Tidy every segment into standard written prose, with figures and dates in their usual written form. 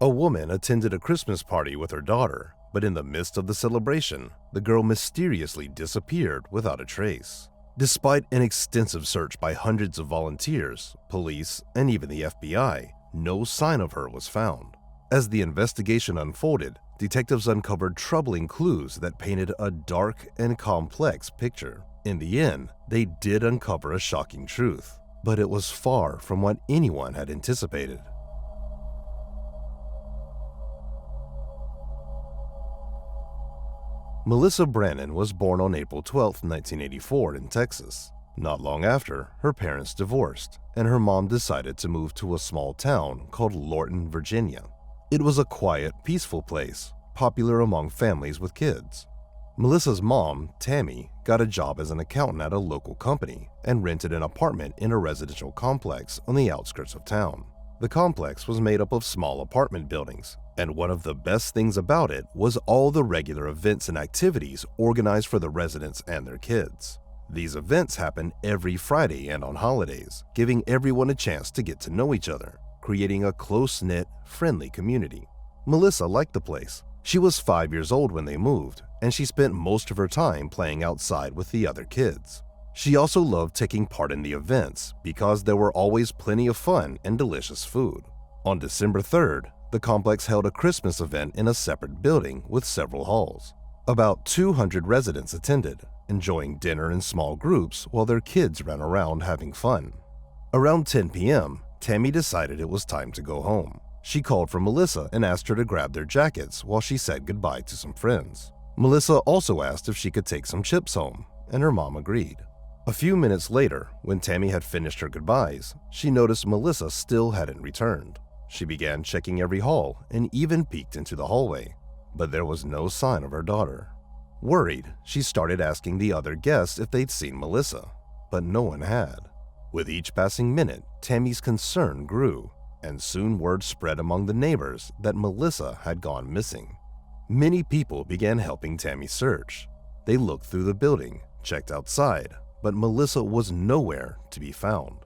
A woman attended a Christmas party with her daughter, but in the midst of the celebration, the girl mysteriously disappeared without a trace. Despite an extensive search by hundreds of volunteers, police, and even the FBI, no sign of her was found. As the investigation unfolded, detectives uncovered troubling clues that painted a dark and complex picture. In the end, they did uncover a shocking truth, but it was far from what anyone had anticipated. Melissa Brannon was born on April 12, 1984 in Texas. Not long after, her parents divorced, and her mom decided to move to a small town called Lorton, Virginia. It was a quiet, peaceful place, popular among families with kids. Melissa's mom, Tammy, got a job as an accountant at a local company and rented an apartment in a residential complex on the outskirts of town. The complex was made up of small apartment buildings, and one of the best things about it was all the regular events and activities organized for the residents and their kids. These events happen every Friday and on holidays, giving everyone a chance to get to know each other, creating a close-knit, friendly community. Melissa liked the place. She was 5 years old when they moved, and she spent most of her time playing outside with the other kids. She also loved taking part in the events because there were always plenty of fun and delicious food. On December 3rd, the complex held a Christmas event in a separate building with several halls. About 200 residents attended, enjoying dinner in small groups while their kids ran around having fun. Around 10 p.m., Tammy decided it was time to go home. She called for Melissa and asked her to grab their jackets while she said goodbye to some friends. Melissa also asked if she could take some chips home, and her mom agreed. A few minutes later, when Tammy had finished her goodbyes, she noticed Melissa still hadn't returned. She began checking every hall and even peeked into the hallway, but there was no sign of her daughter. Worried, she started asking the other guests if they'd seen Melissa, but no one had. With each passing minute, Tammy's concern grew, and soon word spread among the neighbors that Melissa had gone missing. Many people began helping Tammy search. They looked through the building, checked outside, but Melissa was nowhere to be found.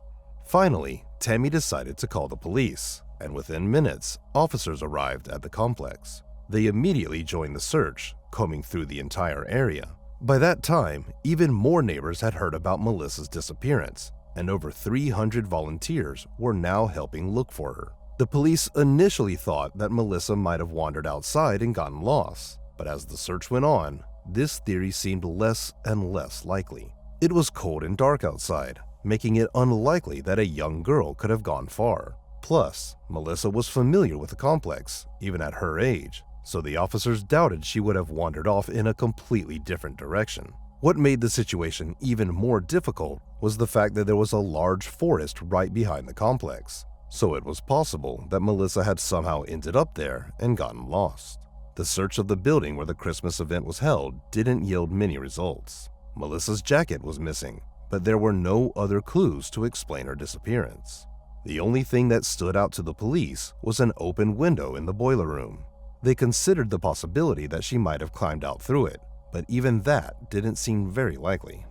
Finally, Tammy decided to call the police, and within minutes, officers arrived at the complex. They immediately joined the search, combing through the entire area. By that time, even more neighbors had heard about Melissa's disappearance, and over 300 volunteers were now helping look for her. The police initially thought that Melissa might have wandered outside and gotten lost, but as the search went on, this theory seemed less and less likely. It was cold and dark outside, making it unlikely that a young girl could have gone far. Plus, Melissa was familiar with the complex, even at her age, so the officers doubted she would have wandered off in a completely different direction. What made the situation even more difficult was the fact that there was a large forest right behind the complex, so it was possible that Melissa had somehow ended up there and gotten lost. The search of the building where the Christmas event was held didn't yield many results. Melissa's jacket was missing, but there were no other clues to explain her disappearance. The only thing that stood out to the police was an open window in the boiler room. They considered the possibility that she might have climbed out through it, but even that didn't seem very likely.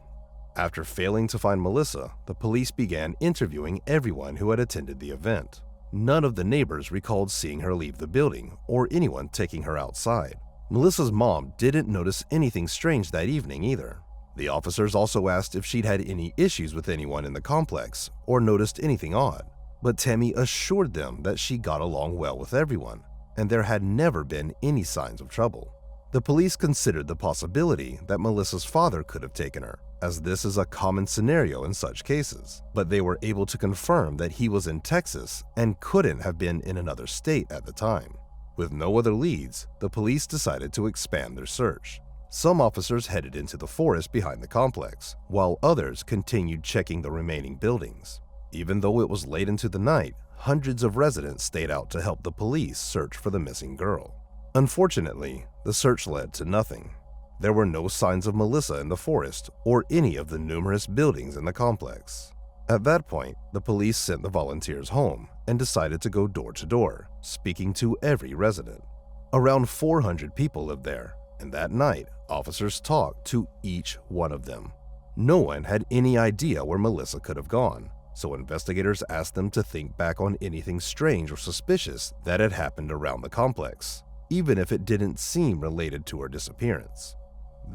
After failing to find Melissa, the police began interviewing everyone who had attended the event. None of the neighbors recalled seeing her leave the building or anyone taking her outside. Melissa's mom didn't notice anything strange that evening either. The officers also asked if she'd had any issues with anyone in the complex or noticed anything odd, but Tammy assured them that she got along well with everyone, and there had never been any signs of trouble. The police considered the possibility that Melissa's father could have taken her, as this is a common scenario in such cases, but they were able to confirm that he was in Texas and couldn't have been in another state at the time. With no other leads, the police decided to expand their search. Some officers headed into the forest behind the complex, while others continued checking the remaining buildings. Even though it was late into the night, hundreds of residents stayed out to help the police search for the missing girl. Unfortunately, the search led to nothing. There were no signs of Melissa in the forest or any of the numerous buildings in the complex. At that point, the police sent the volunteers home and decided to go door to door, speaking to every resident. Around 400 people lived there, and that night, officers talked to each one of them. No one had any idea where Melissa could have gone, so investigators asked them to think back on anything strange or suspicious that had happened around the complex, even if it didn't seem related to her disappearance.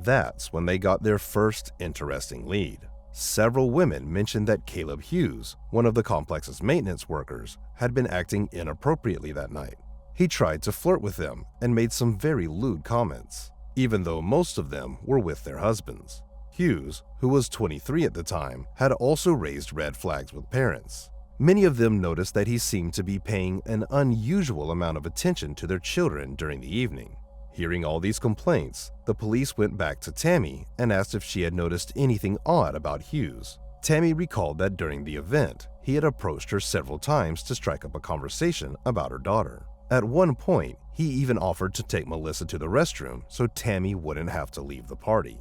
That's when they got their first interesting lead. Several women mentioned that Caleb Hughes, one of the complex's maintenance workers, had been acting inappropriately that night. He tried to flirt with them and made some very lewd comments, even though most of them were with their husbands. Hughes, who was 23 at the time, had also raised red flags with parents. Many of them noticed that he seemed to be paying an unusual amount of attention to their children during the evening. Hearing all these complaints, the police went back to Tammy and asked if she had noticed anything odd about Hughes. Tammy recalled that during the event, he had approached her several times to strike up a conversation about her daughter. At one point, he even offered to take Melissa to the restroom so Tammy wouldn't have to leave the party.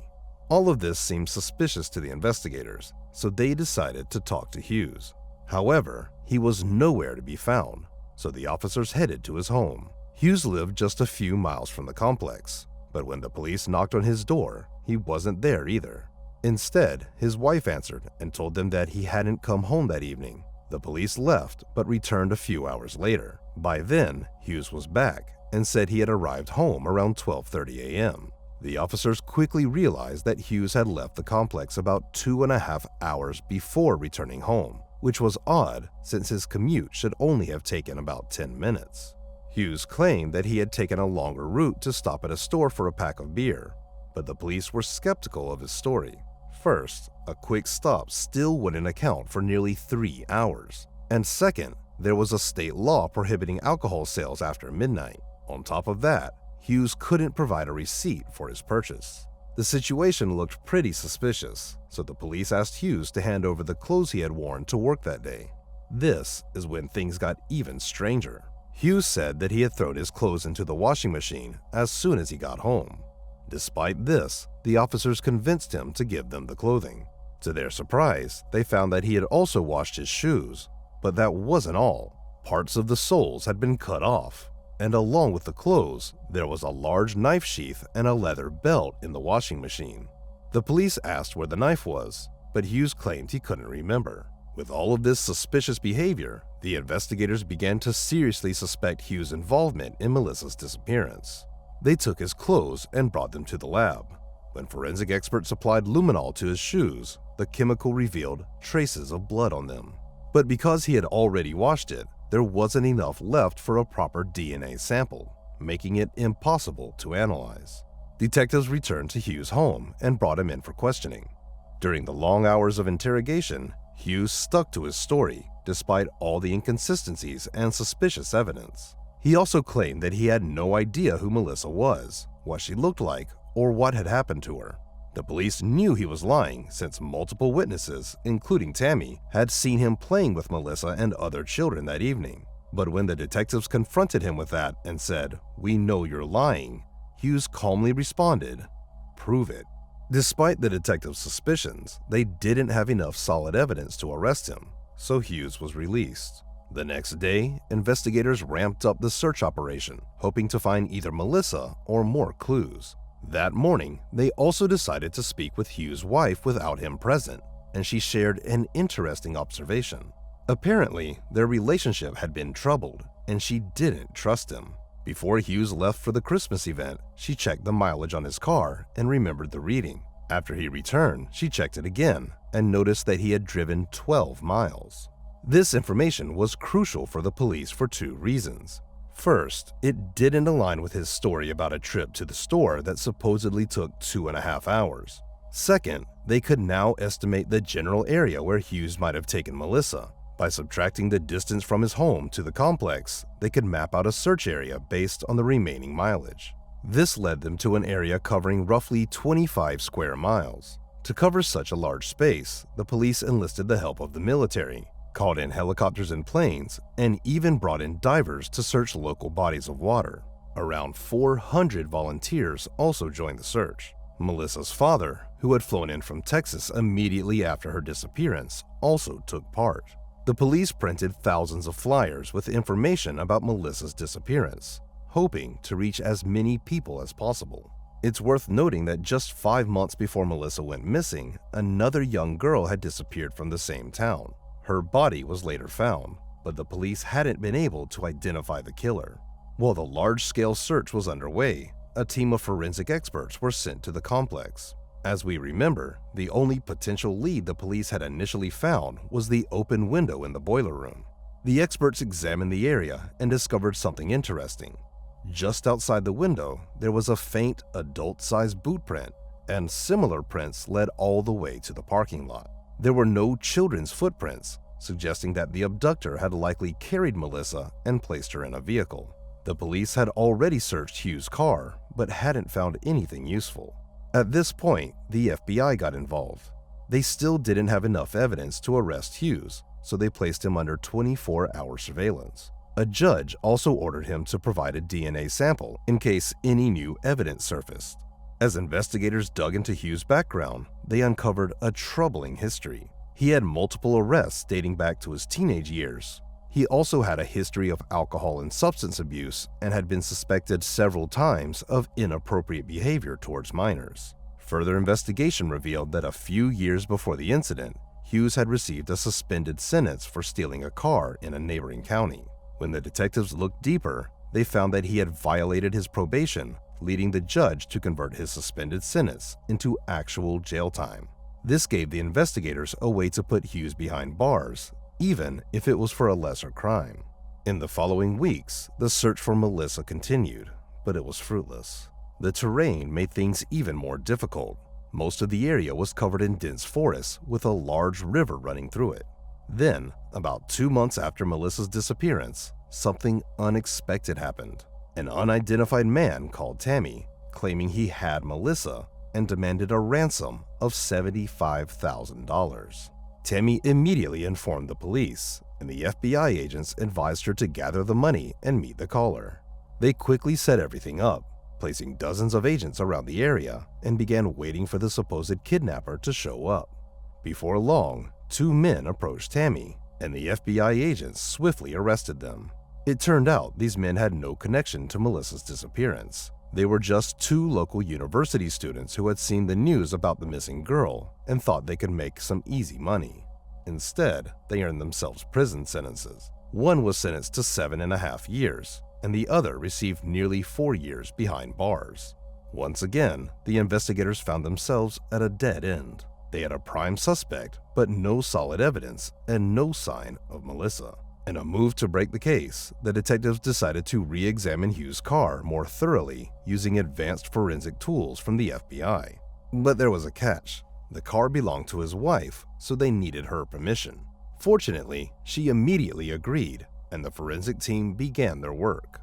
All of this seemed suspicious to the investigators, so they decided to talk to Hughes. However, he was nowhere to be found, so the officers headed to his home. Hughes lived just a few miles from the complex, but when the police knocked on his door, he wasn't there either. Instead, his wife answered and told them that he hadn't come home that evening. The police left but returned a few hours later. By then, Hughes was back and said he had arrived home around 12:30 a.m. The officers quickly realized that Hughes had left the complex about 2.5 hours before returning home, which was odd since his commute should only have taken about 10 minutes. Hughes claimed that he had taken a longer route to stop at a store for a pack of beer, but the police were skeptical of his story. First, a quick stop still wouldn't account for nearly 3 hours. And second, there was a state law prohibiting alcohol sales after midnight. On top of that, Hughes couldn't provide a receipt for his purchase. The situation looked pretty suspicious, so the police asked Hughes to hand over the clothes he had worn to work that day. This is when things got even stranger. Hughes said that he had thrown his clothes into the washing machine as soon as he got home. Despite this, the officers convinced him to give them the clothing. To their surprise, they found that he had also washed his shoes, but that wasn't all. Parts of the soles had been cut off, and along with the clothes, there was a large knife sheath and a leather belt in the washing machine. The police asked where the knife was, but Hughes claimed he couldn't remember. With all of this suspicious behavior, the investigators began to seriously suspect Hughes' involvement in Melissa's disappearance. They took his clothes and brought them to the lab. When forensic experts applied luminol to his shoes, the chemical revealed traces of blood on them. But because he had already washed it, there wasn't enough left for a proper DNA sample, making it impossible to analyze. Detectives returned to Hughes' home and brought him in for questioning. During the long hours of interrogation, Hughes stuck to his story despite all the inconsistencies and suspicious evidence. He also claimed that he had no idea who Melissa was, what she looked like, or what had happened to her. The police knew he was lying since multiple witnesses, including Tammy, had seen him playing with Melissa and other children that evening. But when the detectives confronted him with that and said, "We know you're lying," Hughes calmly responded, "Prove it." Despite the detectives' suspicions, they didn't have enough solid evidence to arrest him, so Hughes was released. The next day, investigators ramped up the search operation, hoping to find either Melissa or more clues. That morning, they also decided to speak with Hughes' wife without him present, and she shared an interesting observation. Apparently, their relationship had been troubled, and she didn't trust him. Before Hughes left for the Christmas event, she checked the mileage on his car and remembered the reading. After he returned, she checked it again and noticed that he had driven 12 miles. This information was crucial for the police for two reasons. First, it didn't align with his story about a trip to the store that supposedly took 2.5 hours. Second, they could now estimate the general area where Hughes might have taken Melissa. By subtracting the distance from his home to the complex, they could map out a search area based on the remaining mileage. This led them to an area covering roughly 25 square miles. To cover such a large space, the police enlisted the help of the military, called in helicopters and planes, and even brought in divers to search local bodies of water. Around 400 volunteers also joined the search. Melissa's father, who had flown in from Texas immediately after her disappearance, also took part. The police printed thousands of flyers with information about Melissa's disappearance, hoping to reach as many people as possible. It's worth noting that just 5 months before Melissa went missing, another young girl had disappeared from the same town. Her body was later found, but the police hadn't been able to identify the killer. While the large-scale search was underway, a team of forensic experts were sent to the complex. As we remember, the only potential lead the police had initially found was the open window in the boiler room. The experts examined the area and discovered something interesting. Just outside the window, there was a faint adult-sized boot print, and similar prints led all the way to the parking lot. There were no children's footprints, suggesting that the abductor had likely carried Melissa and placed her in a vehicle. The police had already searched Hughes' car, but hadn't found anything useful. At this point, the FBI got involved. They still didn't have enough evidence to arrest Hughes, so they placed him under 24-hour surveillance. A judge also ordered him to provide a DNA sample in case any new evidence surfaced. As investigators dug into Hughes' background, they uncovered a troubling history. He had multiple arrests dating back to his teenage years. He also had a history of alcohol and substance abuse and had been suspected several times of inappropriate behavior towards minors. Further investigation revealed that a few years before the incident, Hughes had received a suspended sentence for stealing a car in a neighboring county. When the detectives looked deeper, they found that he had violated his probation, leading the judge to convert his suspended sentence into actual jail time. This gave the investigators a way to put Hughes behind bars, even if it was for a lesser crime. In the following weeks, the search for Melissa continued, but it was fruitless. The terrain made things even more difficult. Most of the area was covered in dense forests with a large river running through it. Then, about 2 months after Melissa's disappearance, something unexpected happened. An unidentified man called Tammy, claiming he had Melissa, and demanded a ransom of $75,000. Tammy immediately informed the police, and the FBI agents advised her to gather the money and meet the caller. They quickly set everything up, placing dozens of agents around the area, and began waiting for the supposed kidnapper to show up. Before long, 2 men approached Tammy, and the FBI agents swiftly arrested them. It turned out these men had no connection to Melissa's disappearance. They were just 2 local university students who had seen the news about the missing girl and thought they could make some easy money. Instead, they earned themselves prison sentences. One was sentenced to 7.5 years, and the other received nearly 4 years behind bars. Once again, the investigators found themselves at a dead end. They had a prime suspect, but no solid evidence and no sign of Melissa. In a move to break the case, the detectives decided to re-examine Hughes' car more thoroughly using advanced forensic tools from the FBI. But there was a catch. The car belonged to his wife, so they needed her permission. Fortunately, she immediately agreed, and the forensic team began their work.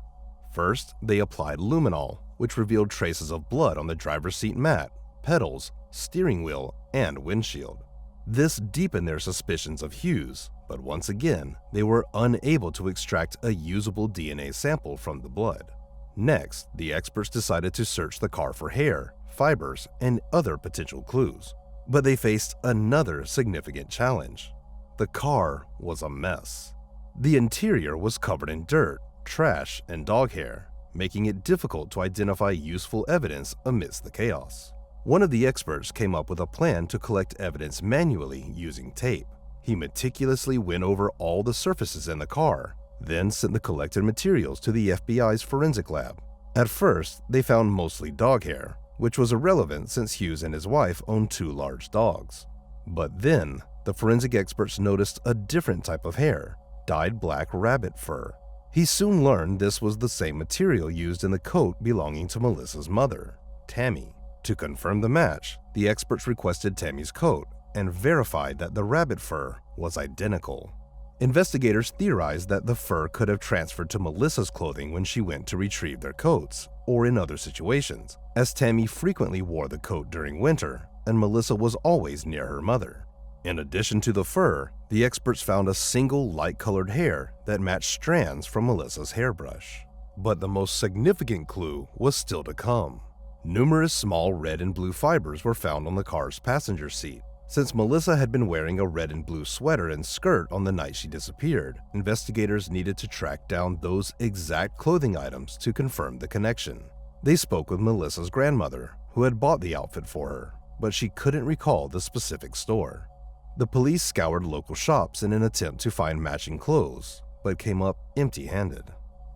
First, they applied luminol, which revealed traces of blood on the driver's seat mat, pedals, steering wheel, and windshield. This deepened their suspicions of Hughes, but once again, they were unable to extract a usable DNA sample from the blood. Next, the experts decided to search the car for hair, fibers, and other potential clues. But they faced another significant challenge. The car was a mess. The interior was covered in dirt, trash, and dog hair, making it difficult to identify useful evidence amidst the chaos. One of the experts came up with a plan to collect evidence manually using tape. He meticulously went over all the surfaces in the car, then sent the collected materials to the FBI's forensic lab. At first, they found mostly dog hair, which was irrelevant since Hughes and his wife owned 2 large dogs. But then, the forensic experts noticed a different type of hair, dyed black rabbit fur. He soon learned this was the same material used in the coat belonging to Melissa's mother, Tammy. To confirm the match, the experts requested Tammy's coat and verified that the rabbit fur was identical. Investigators theorized that the fur could have transferred to Melissa's clothing when she went to retrieve their coats, or in other situations, as Tammy frequently wore the coat during winter, and Melissa was always near her mother. In addition to the fur, the experts found a single light-colored hair that matched strands from Melissa's hairbrush. But the most significant clue was still to come. Numerous small red and blue fibers were found on the car's passenger seat. Since Melissa had been wearing a red and blue sweater and skirt on the night she disappeared, investigators needed to track down those exact clothing items to confirm the connection. They spoke with Melissa's grandmother, who had bought the outfit for her, but she couldn't recall the specific store. The police scoured local shops in an attempt to find matching clothes, but came up empty-handed.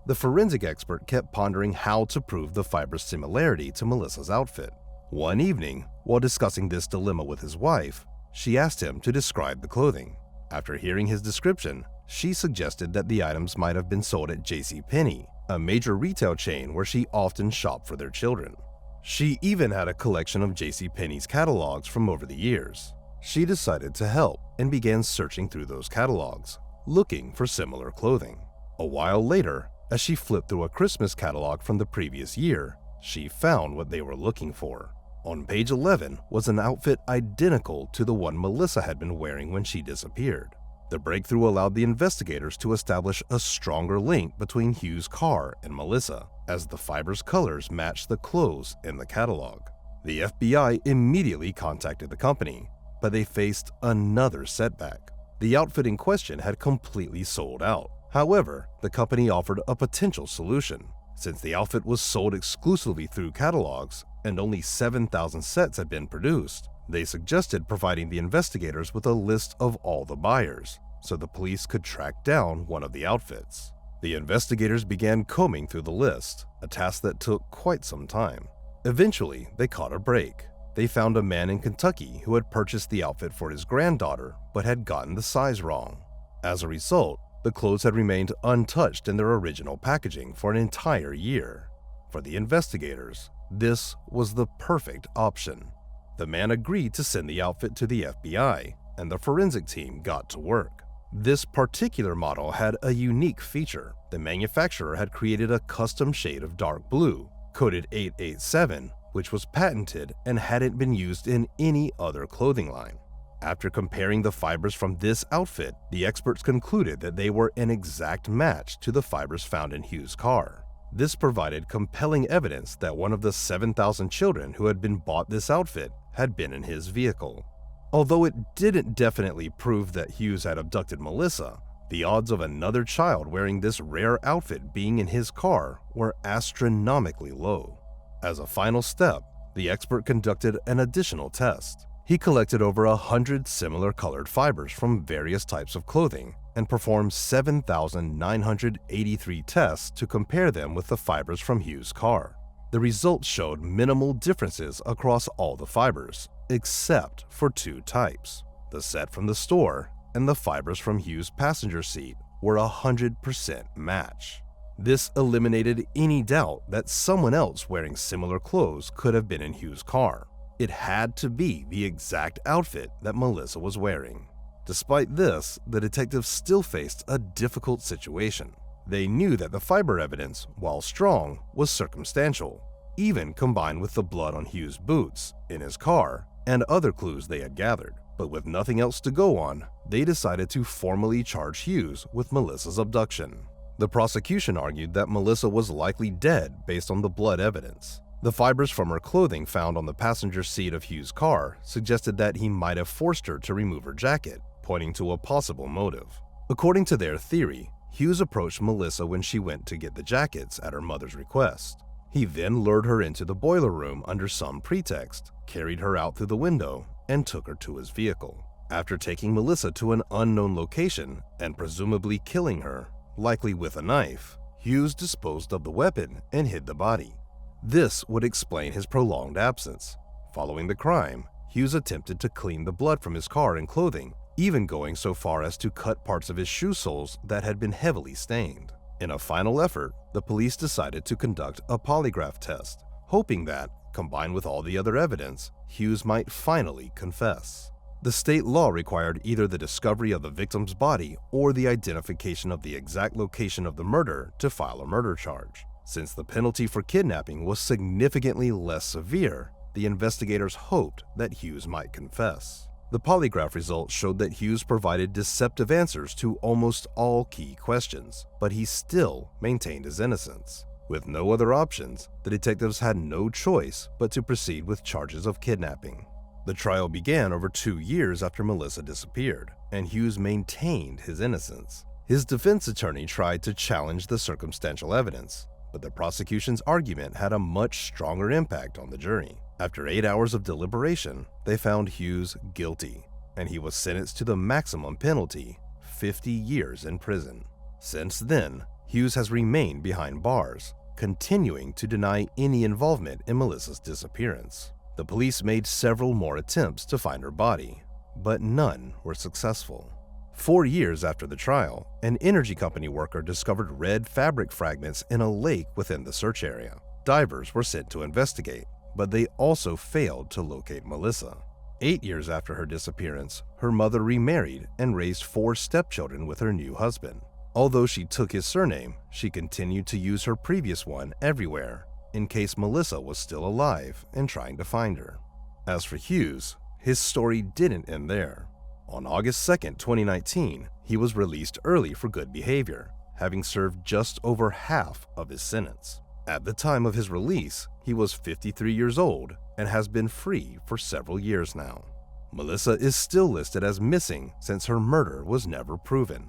The forensic expert kept pondering how to prove the fiber's similarity to Melissa's outfit. One evening, while discussing this dilemma with his wife, she asked him to describe the clothing. After hearing his description, she suggested that the items might have been sold at JCPenney, a major retail chain where she often shopped for their children. She even had a collection of JCPenney's catalogs from over the years. She decided to help and began searching through those catalogs, looking for similar clothing. A while later, as she flipped through a Christmas catalog from the previous year, she found what they were looking for. On page 11 was an outfit identical to the one Melissa had been wearing when she disappeared. The breakthrough allowed the investigators to establish a stronger link between Hughes' car and Melissa, as the fiber's colors matched the clothes in the catalog. The FBI immediately contacted the company, but they faced another setback. The outfit in question had completely sold out. However, the company offered a potential solution. Since the outfit was sold exclusively through catalogs and only 7,000 sets had been produced, they suggested providing the investigators with a list of all the buyers, so the police could track down one of the outfits. The investigators began combing through the list, a task that took quite some time. Eventually, they caught a break. They found a man in Kentucky who had purchased the outfit for his granddaughter but had gotten the size wrong. As a result, the clothes had remained untouched in their original packaging for an entire year. For the investigators, this was the perfect option. The man agreed to send the outfit to the FBI, and the forensic team got to work. This particular model had a unique feature. The manufacturer had created a custom shade of dark blue, coded 887, which was patented and hadn't been used in any other clothing line. After comparing the fibers from this outfit, the experts concluded that they were an exact match to the fibers found in Hughes' car. This provided compelling evidence that one of the 7,000 children who had been bought this outfit had been in his vehicle. Although it didn't definitely prove that Hughes had abducted Melissa, the odds of another child wearing this rare outfit being in his car were astronomically low. As a final step, the expert conducted an additional test. He collected over 100 similar colored fibers from various types of clothing and performed 7,983 tests to compare them with the fibers from Hughes' car. The results showed minimal differences across all the fibers, except for two types. The set from the store and the fibers from Hughes' passenger seat were 100% match. This eliminated any doubt that someone else wearing similar clothes could have been in Hughes' car. It had to be the exact outfit that Melissa was wearing. Despite this, the detectives still faced a difficult situation. They knew that the fiber evidence, while strong, was circumstantial, even combined with the blood on Hughes' boots, in his car, and other clues they had gathered. But with nothing else to go on, they decided to formally charge Hughes with Melissa's abduction. The prosecution argued that Melissa was likely dead based on the blood evidence. The fibers from her clothing found on the passenger seat of Hughes' car suggested that he might have forced her to remove her jacket, pointing to a possible motive. According to their theory, Hughes approached Melissa when she went to get the jackets at her mother's request. He then lured her into the boiler room under some pretext, carried her out through the window, and took her to his vehicle. After taking Melissa to an unknown location and presumably killing her, likely with a knife, Hughes disposed of the weapon and hid the body. This would explain his prolonged absence. Following the crime, Hughes attempted to clean the blood from his car and clothing, even going so far as to cut parts of his shoe soles that had been heavily stained. In a final effort, the police decided to conduct a polygraph test, hoping that, combined with all the other evidence, Hughes might finally confess. The state law required either the discovery of the victim's body or the identification of the exact location of the murder to file a murder charge. Since the penalty for kidnapping was significantly less severe, the investigators hoped that Hughes might confess. The polygraph results showed that Hughes provided deceptive answers to almost all key questions, but he still maintained his innocence. With no other options, the detectives had no choice but to proceed with charges of kidnapping. The trial began over 2 years after Melissa disappeared, and Hughes maintained his innocence. His defense attorney tried to challenge the circumstantial evidence, but the prosecution's argument had a much stronger impact on the jury. After 8 hours of deliberation, they found Hughes guilty. and he was sentenced to the maximum penalty, 50 years in prison. Since then, Hughes has remained behind bars, continuing to deny any involvement in Melissa's disappearance. The police made several more attempts to find her body, but none were successful. 4 years after the trial, an energy company worker discovered red fabric fragments in a lake within the search area. Divers were sent to investigate, but they also failed to locate Melissa. 8 years after her disappearance, her mother remarried and raised 4 stepchildren with her new husband. Although she took his surname, she continued to use her previous one everywhere, in case Melissa was still alive and trying to find her. As for Hughes, his story didn't end there. On August 2, 2019, he was released early for good behavior, having served just over half of his sentence. At the time of his release, he was 53 years old and has been free for several years now. Melissa is still listed as missing since her murder was never proven.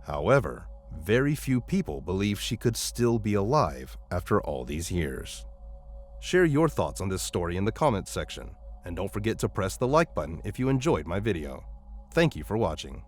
However, very few people believe she could still be alive after all these years. Share your thoughts on this story in the comments section, and don't forget to press the like button if you enjoyed my video. Thank you for watching.